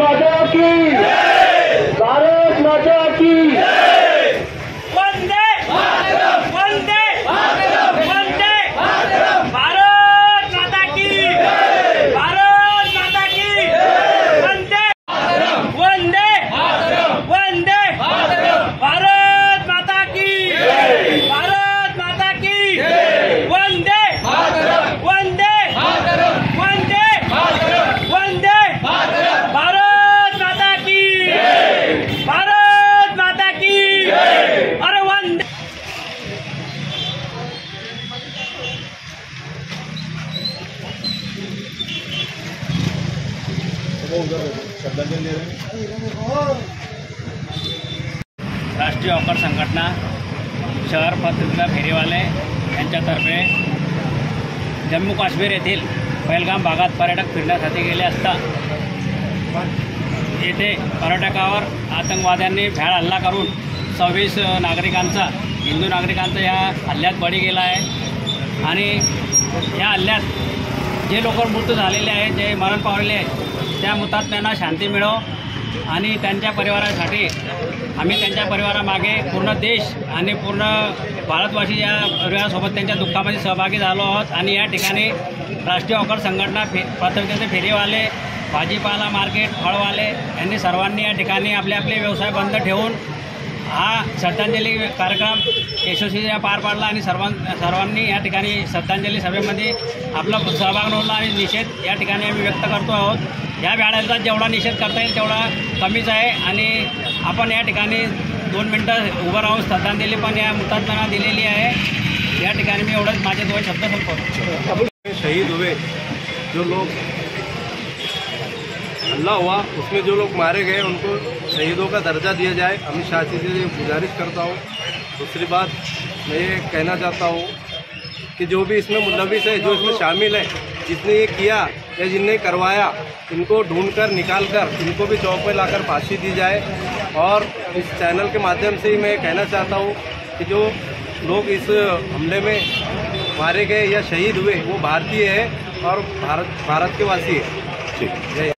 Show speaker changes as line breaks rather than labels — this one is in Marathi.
माता की, भारत माता की।
वंदे वंदे वंदे भारत माता की, भारत माता की। वंदे वंदे वंदे भारत माता की, भारत माता की। वंदे वंदे वंदे वंदे भारत माता की, भारत माता की। अरे वंदे। राष्ट्रीय हॉकर संघटना शहर पत्रिका फेरीवाले यांच्यातर्फे जम्मू काश्मीर येथील पहलगाम भागात पर्यटक फिरण्यासाठी गेले असता येथे पर्यटकावर आतंकवाद्यांनी भ्याड हल्ला करून 26 नागरिकांचा, हिंदू नागरिकांचा या हल्ल्यात बळी गेला आहे। आणि या हल्ल्यात जे लोक मृत्यू झालेले आहेत, जे मरण पावलेले आहेत, त्या हुतात्म्यांना शांती मिळो आणि त्यांच्या परिवारासाठी आम्ही त्यांच्या परिवारामागे पूर्ण देश आणि पूर्ण भारतवासी या परिवारासोबत त्यांच्या दुःखामध्ये सहभागी झालो आहोत। आणि या ठिकाणी राष्ट्रीय हॉकर संघटना पत्रिकेचे फेरीवाले, भाजीपाला मार्केट, फळवाले यांनी सर्वांनी या ठिकाणी आपले आपले व्यवसाय बंद ठेवून हा श्रद्धांजली कार्यक्रम यशस्वीरित्या पार पाडला। आणि सर्वांनी या ठिकाणी श्रद्धांजली सभेमध्ये आपला सहभाग नोंदवला आणि निषेध या ठिकाणी आम्ही व्यक्त करतो आहोत। या भ्याडाचा जेवढा निषेध करता येईल तेवढा कमीच आहे। आणि आपण या ठिकाणी 2 मिनटं उभं राहून श्रद्धांजली पण या हुतात्म्यांना दिलेली आहे। या ठिकाणी मी एवढंच माझे 2 शब्द संपवतो।
शहीद हुए जो लोग हल्ला हुआ उसमें जो लोग मारे गए उनको शहीदों का दर्जा दिया जाए। अमित शाह जी से गुजारिश करता हूँ। दूसरी बात मैं ये कहना चाहता हूँ कि जो भी इसमें मुलविस है, जो इसमें शामिल है, जिसने ये किया या जिनने करवाया, इनको ढूंढकर निकाल कर इनको भी चौक पर लाकर फांसी दी जाए। और इस चैनल के माध्यम से ही मैं कहना चाहता हूँ कि जो लोग इस हमले में मारे गए या शहीद हुए वो भारतीय है और भारत के वासी है। ठीक है।